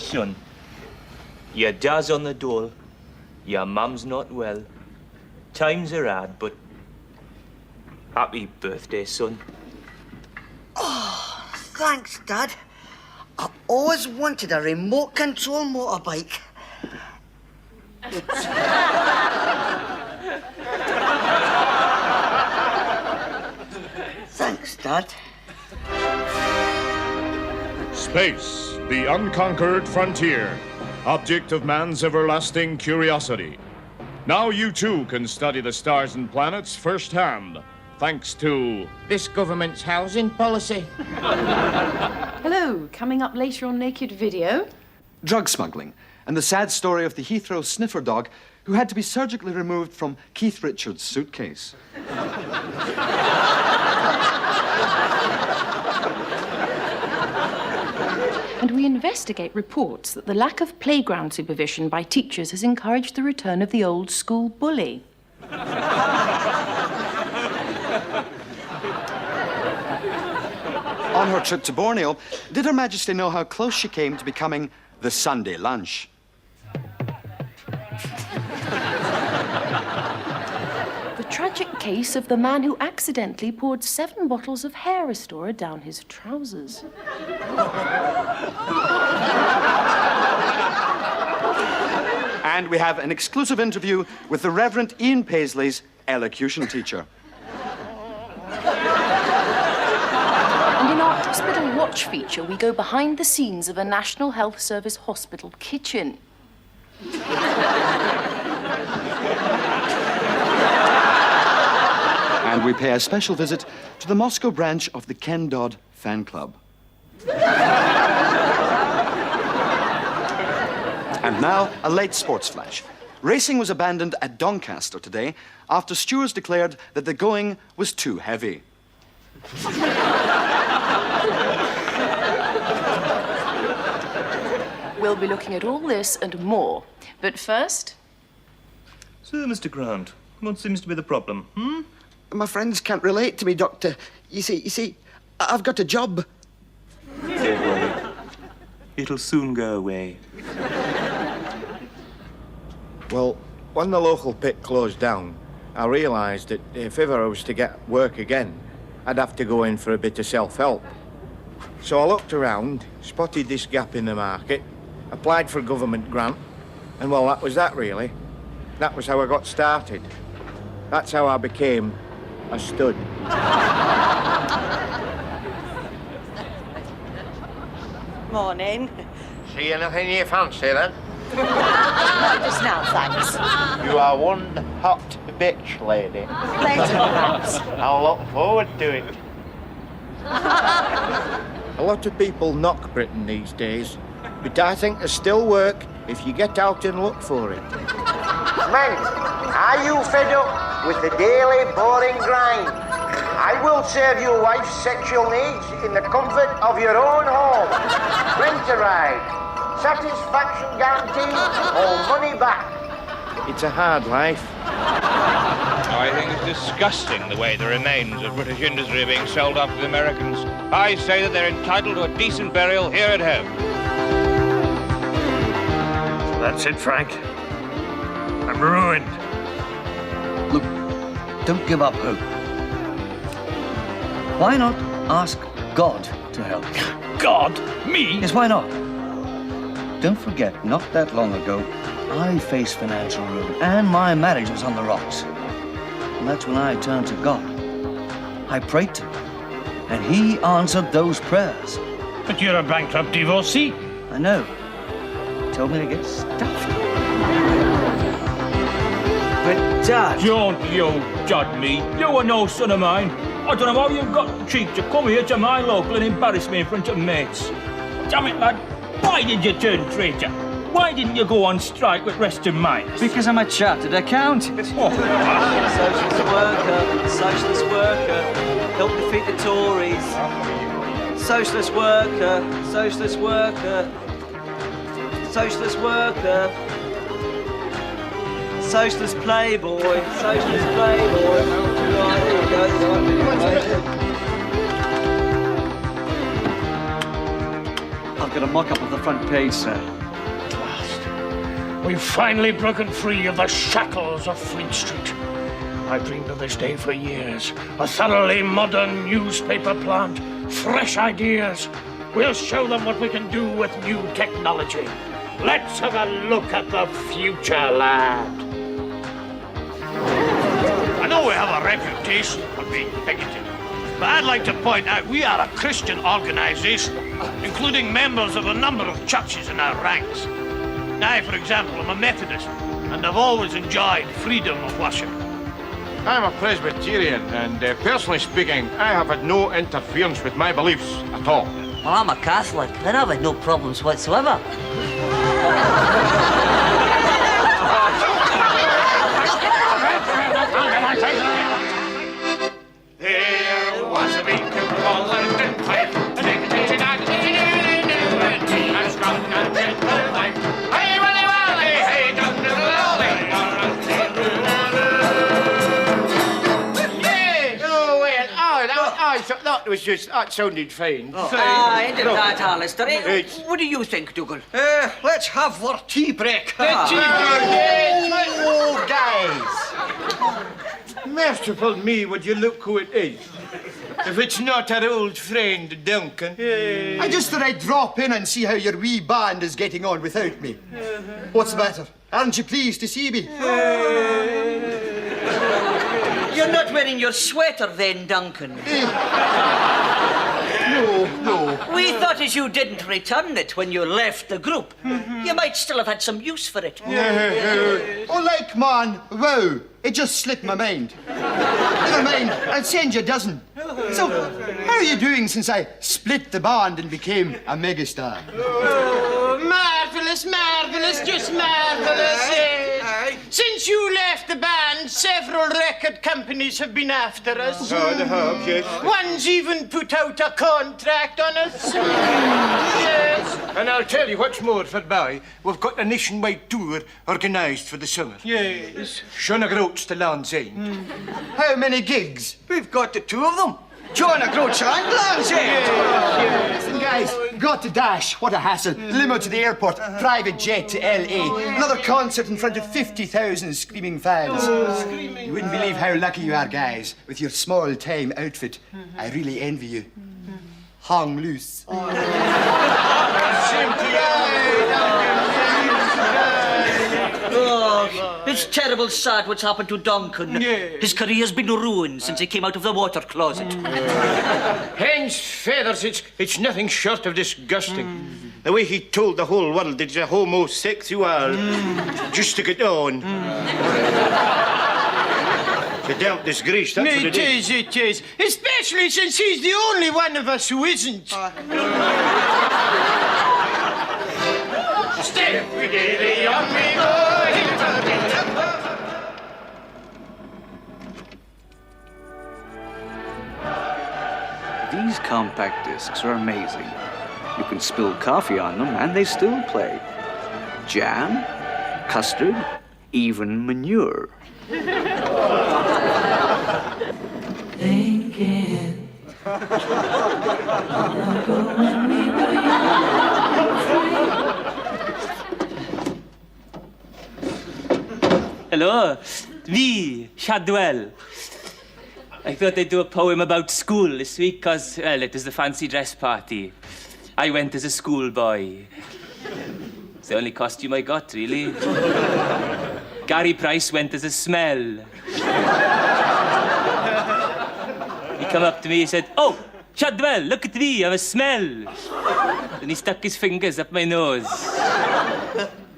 Son, your dad's on the dole, your mum's not well. Times are hard, but happy birthday, son. Oh, thanks, Dad. I always wanted a remote control motorbike. Thanks, Dad. Space, the unconquered frontier, object of man's everlasting curiosity. Now you too can study the stars and planets firsthand, thanks to this government's housing policy. Hello, coming up later on Naked Video. Drug smuggling, and the sad story of the Heathrow sniffer dog who had to be surgically removed from Keith Richards' suitcase. And we investigate reports that the lack of playground supervision by teachers has encouraged the return of the old school bully. On her trip to Borneo, did Her Majesty know how close she came to becoming the Sunday lunch? The tragic case of the man who accidentally poured 7 bottles of hair restorer down his trousers. And we have an exclusive interview with the Reverend Ian Paisley's elocution teacher. And in our Hospital Watch feature, we go behind the scenes of a National Health Service hospital kitchen. And we pay a special visit to the Moscow branch of the Ken Dodd fan club. And now, a late sports flash. Racing was abandoned at Doncaster today after stewards declared that the going was too heavy. We'll be looking at all this and more. But first... So, Mr. Grant, what seems to be the problem, My friends can't relate to me, Doctor. You see, I've got a job. Don't worry. It'll soon go away. Well, when the local pit closed down, I realised that if ever I was to get work again, I'd have to go in for a bit of self-help. So I looked around, spotted this gap in the market, applied for a government grant, and well, that was that, really. That was how I got started. That's how I became a stud. Morning. See anything you fancy, then? Not just now, thanks. You are one hot bitch, lady. Later, perhaps. I'll look forward to it. A lot of people knock Britain these days, but I think there's still work if you get out and look for it. Men, are you fed up with the daily boring grind? I will serve your wife's sexual needs in the comfort of your own home. Rent a ride. Satisfaction guaranteed or money back. It's a hard life. I think it's disgusting the way the remains of British industry are being sold off to the Americans. I say that they're entitled to a decent burial here at home. So that's it, Frank. I'm ruined. Look, don't give up hope. Why not ask God to help? God? Me? Yes, why not? Don't forget, not that long ago, I faced financial ruin, and my marriage was on the rocks. And that's when I turned to God. I prayed to him, and he answered those prayers. But you're a bankrupt divorcee. I know. He told me to get stuffed. But, Dad... Don't you judge me. You are no son of mine. I don't know how you've got the cheek to come here to my local and embarrass me in front of mates. Damn it, lad. Why did you turn traitor? Why didn't you go on strike with rest of mines? Because I'm a chartered accountant. Oh. Socialist worker, help defeat the Tories. Socialist worker, socialist worker, socialist worker. Socialist playboy, socialist playboy. Right, here we go. I've got a a mock-up of the front page, sir. At last, we've finally broken free of the shackles of Fleet Street. I've dreamed of this day for years. A thoroughly modern newspaper plant, fresh ideas. We'll show them what we can do with new technology. Let's have a look at the future, lad. I know we have a reputation for being bigoted, but I'd like to point out we are a Christian organization, including members of a number of churches in our ranks. I, for example, am a Methodist, and I've always enjoyed freedom of worship. I'm a Presbyterian, and personally speaking, I have had no interference with my beliefs at all. Well, I'm a Catholic, and I've had no problems whatsoever. There was a big call and pipe, and that sounded fine. Ended that, Alistair. What do you think, Dougal? Let's have our tea break. Oh, guys! Merciful me, would you look who it is? If it's not our old friend, Duncan. I just thought I'd drop in and see how your wee band is getting on without me. What's the matter? Aren't you pleased to see me? You're not wearing your sweater then, Duncan. No. We thought as you didn't return it when you left the group, you might still have had some use for it. Oh, like, man, wow, it just slipped my mind. Never mind, I'll send you a dozen. So, how are you doing since I split the band and became a megastar? Oh, marvellous, marvellous, just marvellous. Since you left the band, several record companies have been after us. Oh, they have, yes. One's even put out a contract on us. Yes. And I'll tell you what's more, forby, we've got a nationwide tour organised for the summer. Yes. Shona Groats to Land's End. How many gigs? We've got the two of them. John Groach and Land's End. Listen, guys, got to dash. What a hassle. Limo to the airport, private jet to L.A. Another concert in front of 50,000 screaming fans. You wouldn't believe how lucky you are, guys, with your small-time outfit. I really envy you. Hang loose. Oh, it's terrible sad what's happened to Duncan. His career's been ruined since he came out of the water closet. Hence, feathers, it's nothing short of disgusting. The way he told the whole world that he's a homosexual. Just to get on. It's a damn disgrace, that's what it is. It is. Especially since he's the only one of us who isn't. Step gaily on we go. These compact discs are amazing. You can spill coffee on them and they still play. Jam, custard, even manure. Thinking when we were Hello, me, Shadwell. I thought I'd do a poem about school this week because, well, it is the fancy dress party. I went as a schoolboy. It's the only costume I got, really. Gary Price went as a smell. He come up to me, he said, "Oh, Shadwell, look at me, I'm a smell." Then he stuck his fingers up my nose.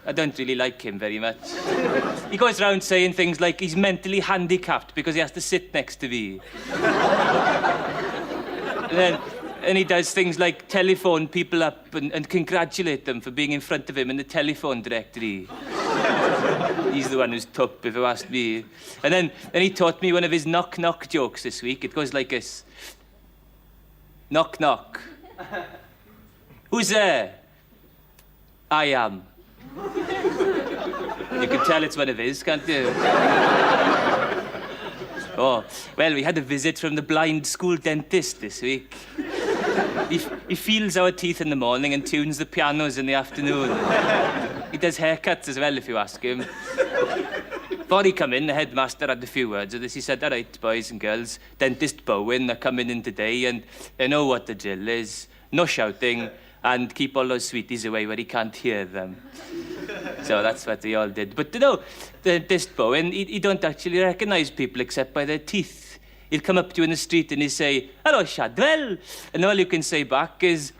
I don't really like him very much. He goes around saying things like he's mentally handicapped because he has to sit next to me. And he does things like telephone people up and congratulate them for being in front of him in the telephone directory. He's the one who's tough, if you ask me. And then he taught me one of his knock-knock jokes this week. It goes like this. Knock, knock. Who's there? I am. You can tell it's one of his, can't you? Oh, well, we had a visit from the blind school dentist this week. He feels our teeth in the morning and tunes the pianos in the afternoon. He does haircuts as well, if you ask him. Before he come in, the headmaster had a few words with us. He said, all right, boys and girls, Dentist Bowen are coming in today, and they know what the drill is. No shouting, and keep all those sweeties away where he can't hear them. So that's what they all did. But, Dentist Bowen, he don't actually recognise people except by their teeth. He'll come up to you in the street and he'll say, hello, Shadwell. And all you can say back is,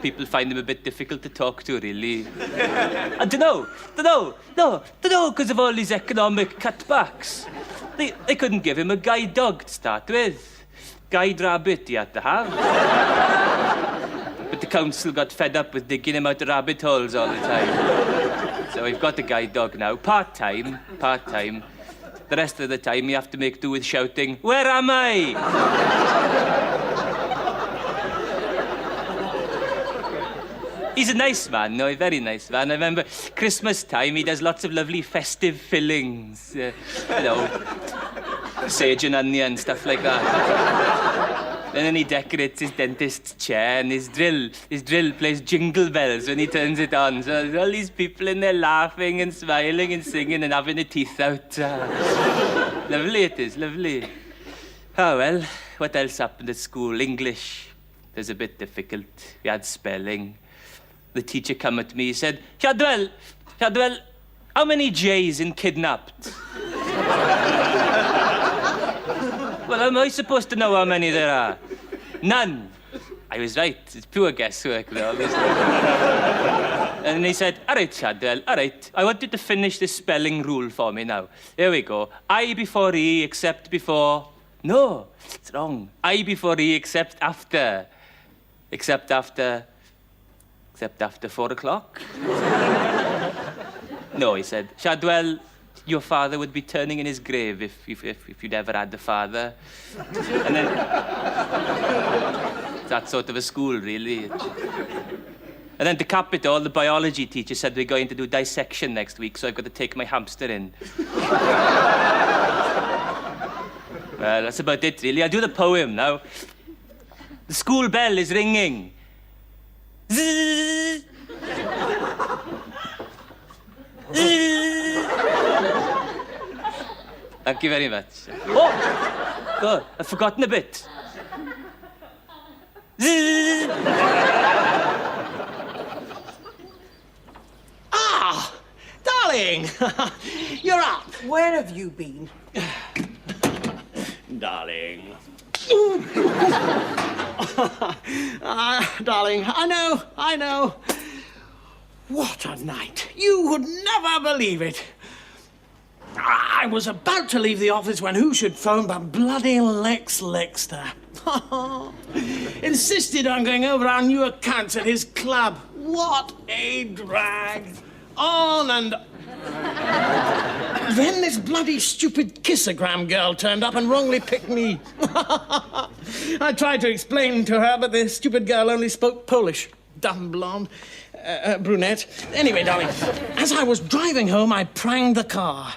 people find him a bit difficult to talk to, really. And because of all these economic cutbacks, they couldn't give him a guide dog to start with. Guide rabbit he had to have. But the council got fed up with digging him out of rabbit holes all the time. So we've got a guide dog now, part-time. The rest of the time you have to make do with shouting, where am I? He's a nice man, a very nice man. I remember Christmas time, he does lots of lovely festive fillings. Sage and onion, stuff like that. And then he decorates his dentist's chair, and his drill plays jingle bells when he turns it on. So there's all these people in there laughing and smiling and singing and having their teeth out. Lovely it is, lovely. Oh, well, what else happened at school? English was a bit difficult. We had spelling. The teacher come at me, he said, Shadwell, how many J's in kidnapped? Well, am I supposed to know how many there are? None. I was right. It's pure guesswork, though, obviously. And he said, all right, Shadwell, all right. I want you to finish this spelling rule for me now. Here we go. I before E, except before... No, it's wrong. I before E, except after. Except after 4 o'clock? No, he said, Shadwell, your father would be turning in his grave if you'd ever had a father. And then... that sort of a school, really. And then to cap it all, the biology teacher said we're going to do dissection next week, so I've got to take my hamster in. Well, that's about it, really. I'll do the poem now. The school bell is ringing. Zzz. Thank you very much. Oh, God, I've forgotten a bit. Ah, darling, you're up. Where have you been? Darling. Darling, I know. What a night. You would never believe it. I was about to leave the office when who should phone but bloody Lex Lexter. Insisted on going over our new accounts at his club. What a drag. On and... Then this bloody stupid kissogram girl turned up and wrongly picked me. I tried to explain to her, but the stupid girl only spoke Polish. Dumb blonde. Brunette. Anyway, darling, as I was driving home, I pranged the car,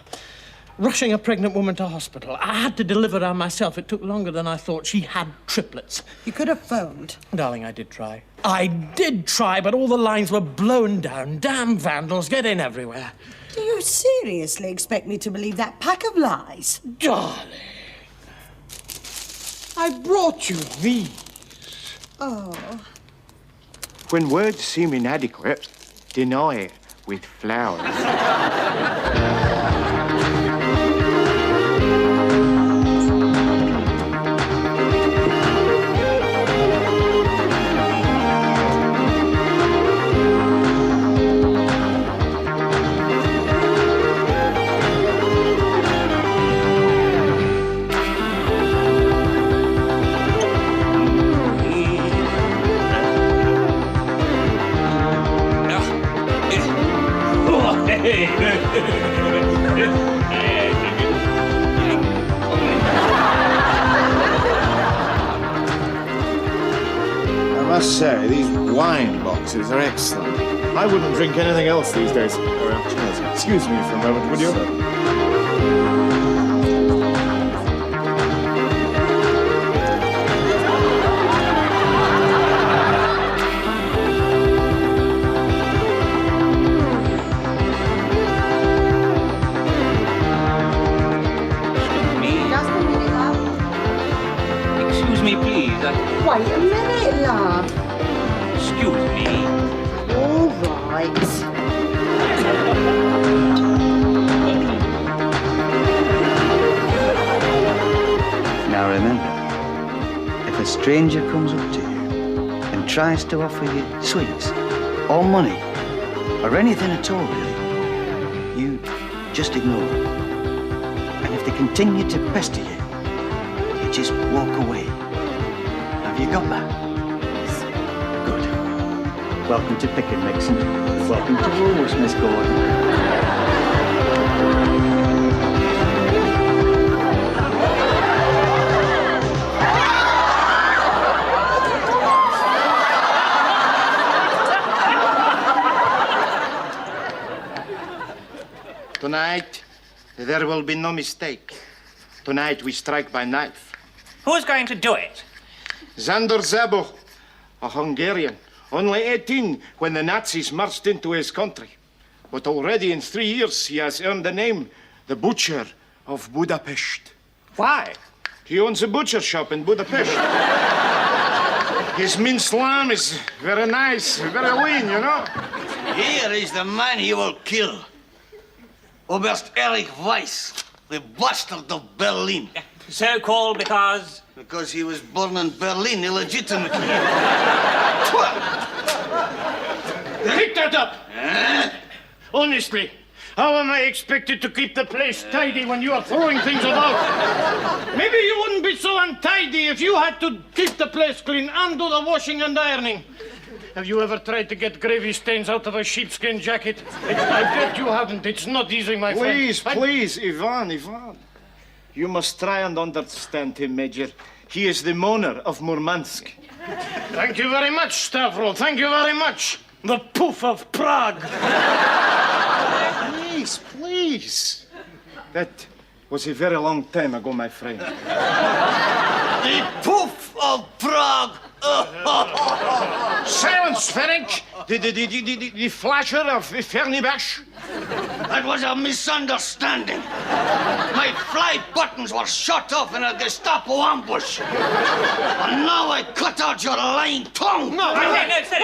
rushing a pregnant woman to hospital. I had to deliver her myself. It took longer than I thought. She had triplets. You could have phoned. Darling, I did try. But all the lines were blown down. Damn vandals get in everywhere. Do you seriously expect me to believe that pack of lies? Darling, I brought you these. Oh. When words seem inadequate, deny it with flowers. I must say, these wine boxes are excellent. I wouldn't drink anything else these days. Cheers. Excuse me for a moment, would you? Master. Wait a minute, love. Excuse me. All right. Now remember, if a stranger comes up to you and tries to offer you sweets or money or anything at all, really, you just ignore them. And if they continue to pester you, you just walk away. Have you got that? Good. Welcome to Pick and Mixon. Welcome to Woolworths, Miss Gordon. Tonight, there will be no mistake. Tonight, we strike by knife. Who's going to do it? Zandor Zabo, a Hungarian. Only 18 when the Nazis marched into his country. But already in 3 years, he has earned the name the Butcher of Budapest. Why? He owns a butcher shop in Budapest. His minced lamb is very nice, very lean, you know. Here is the man he will kill. Oberst Erich Weiss, the bastard of Berlin. So called because? Because he was born in Berlin illegitimately. Pick that up! Honestly, how am I expected to keep the place tidy when you are throwing things about? Maybe you wouldn't be so untidy if you had to keep the place clean and do the washing and ironing. Have you ever tried to get gravy stains out of a sheepskin jacket? I bet you haven't. It's not easy, my friend. Please, Ivan. You must try and understand him, Major. He is the Moner of Murmansk. Thank you very much, Stavro. Thank you very much. The poof of Prague. Please. That was a very long time ago, my friend. The poof of Prague. Silence, Ferenc! The flasher of Fernibach. That was a misunderstanding. My fly buttons were shot off in a Gestapo ambush. And now I cut out your lying tongue. No, what's the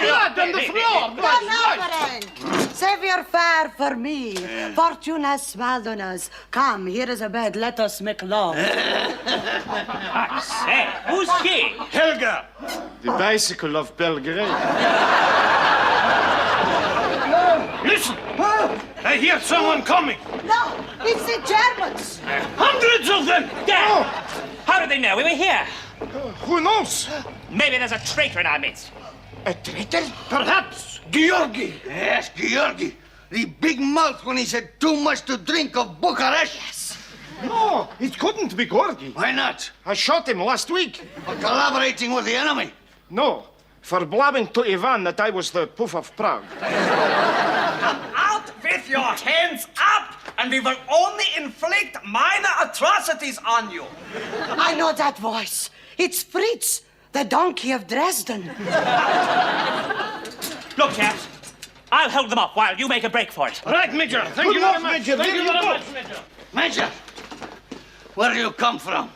blood on the floor? Come now, Ferenc. Save your fare for me. Fortune has smiled on us. Come, here is a bed. Let us make love. I say, who's she? Helga. The bicycle of Belgrade. Listen! I hear someone coming. No, it's the Germans. Hundreds of them! Dad! How did they know we were here? Who knows? Maybe there's a traitor in our midst. A traitor? Perhaps Georgi. Yes, Georgi. The big mouth when he said too much to drink of Bucharest. Yes. No, it couldn't be Gorgi. Why not? I shot him last week. For collaborating with the enemy. No, for blabbing to Ivan that I was the poof of Prague. Out with your hands up, and we will only inflict minor atrocities on you. I know that voice. It's Fritz, the donkey of Dresden. Look, chaps, I'll hold them up while you make a break for it. Right, Major. Thank you very much. Major. Thank you very much, Major. Major, where do you come from?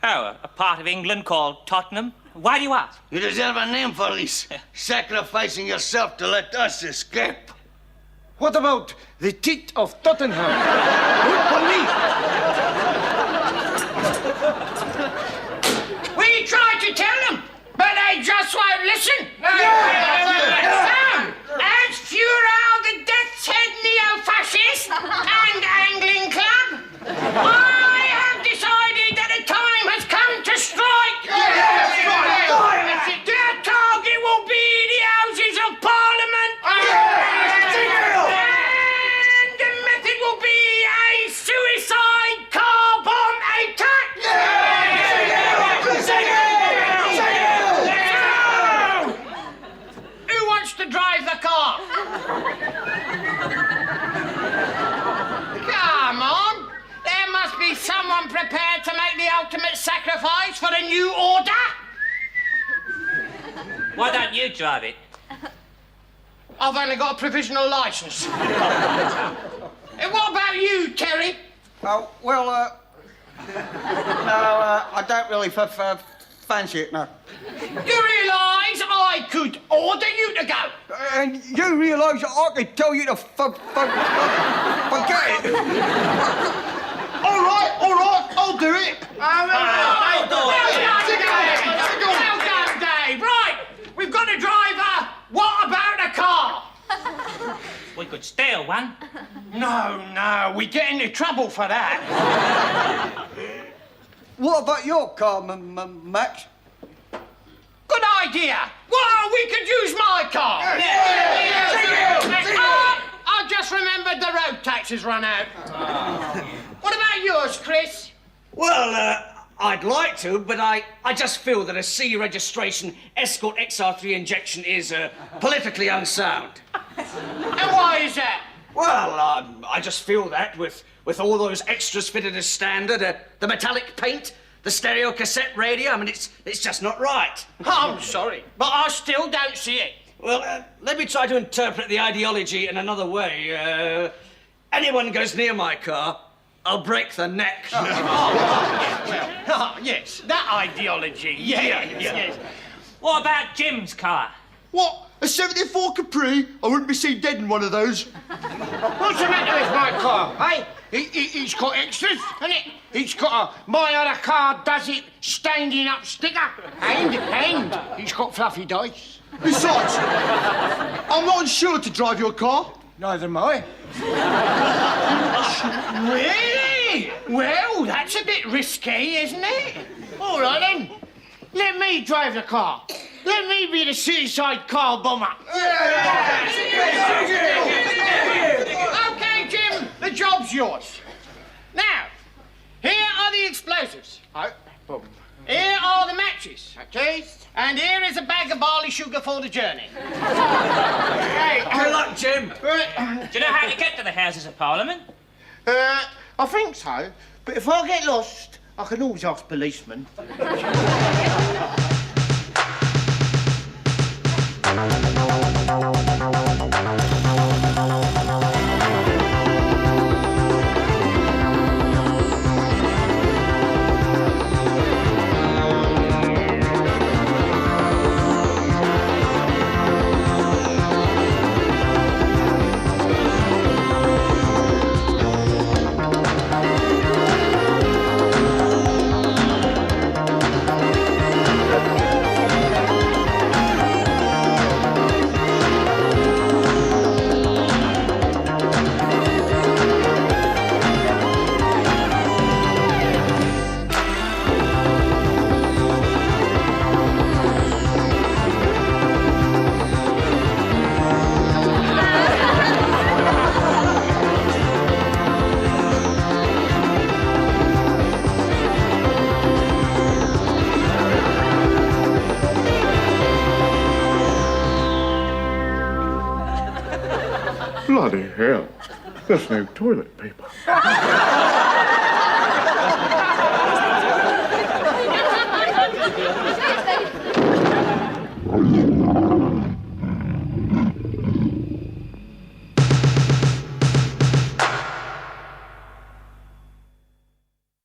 Oh, a part of England called Tottenham. Why do you ask? You deserve a name for this. Sacrificing yourself to let us escape. What about the teat of Tottenham? Good for me. We tried to tell them, but they just won't listen. Sam, as Fuhrer of the Death's Head Neo-Fascist and Angling Club, I have decided that the time has come to strike. Their target will be the Houses of Parliament. And the method will be a suicide car bomb attack. Who wants to drive the car? Come on. There must be someone prepared to make the ultimate sacrifice for the new order. Why don't you drive it? I've only got a provisional license. What about you, Terry? No, I don't really fancy fancy it now. You realise I could order you to go? And you realise that I could tell you to forget it? All right, I'll do it. Well done, Dave. Right, we've got a driver. What about a car? We could steal one. No, we get into trouble for that. What about your car, Max? Good idea. Well, we could use my car. I just remembered the road tax has run out. What about yours, Chris? Well, I'd like to, but I just feel that a C registration Escort XR3 injection is politically unsound. And why is that? Well, I just feel that with all those extras fitted as standard, the metallic paint, the stereo cassette radio, I mean, it's just not right. I'm sorry, but I still don't see it. Well, let me try to interpret the ideology in another way. Anyone goes near my car, I'll break the neck. Yes, that ideology. Yes. What about Jim's car? What? A 74 Capri? I wouldn't be seen dead in one of those. What's the matter with my car, eh? It's got extras, hasn't it? It's got a My Other Car Does It standing up sticker. And it's got fluffy dice. Besides, I'm not insured to drive your car. Neither am I. Really? Well, that's a bit risky, isn't it? All right, then. Let me drive the car. Let me be the suicide car bomber. OK, Jim, the job's yours. Now, here are the explosives. Here are the matches. OK. And here is a bag of barley sugar for the journey. Good luck, Jim. Do you know how to get to the Houses of Parliament? I think so. But if I get lost, I can always ask policemen. Bloody hell. There's no toilet paper.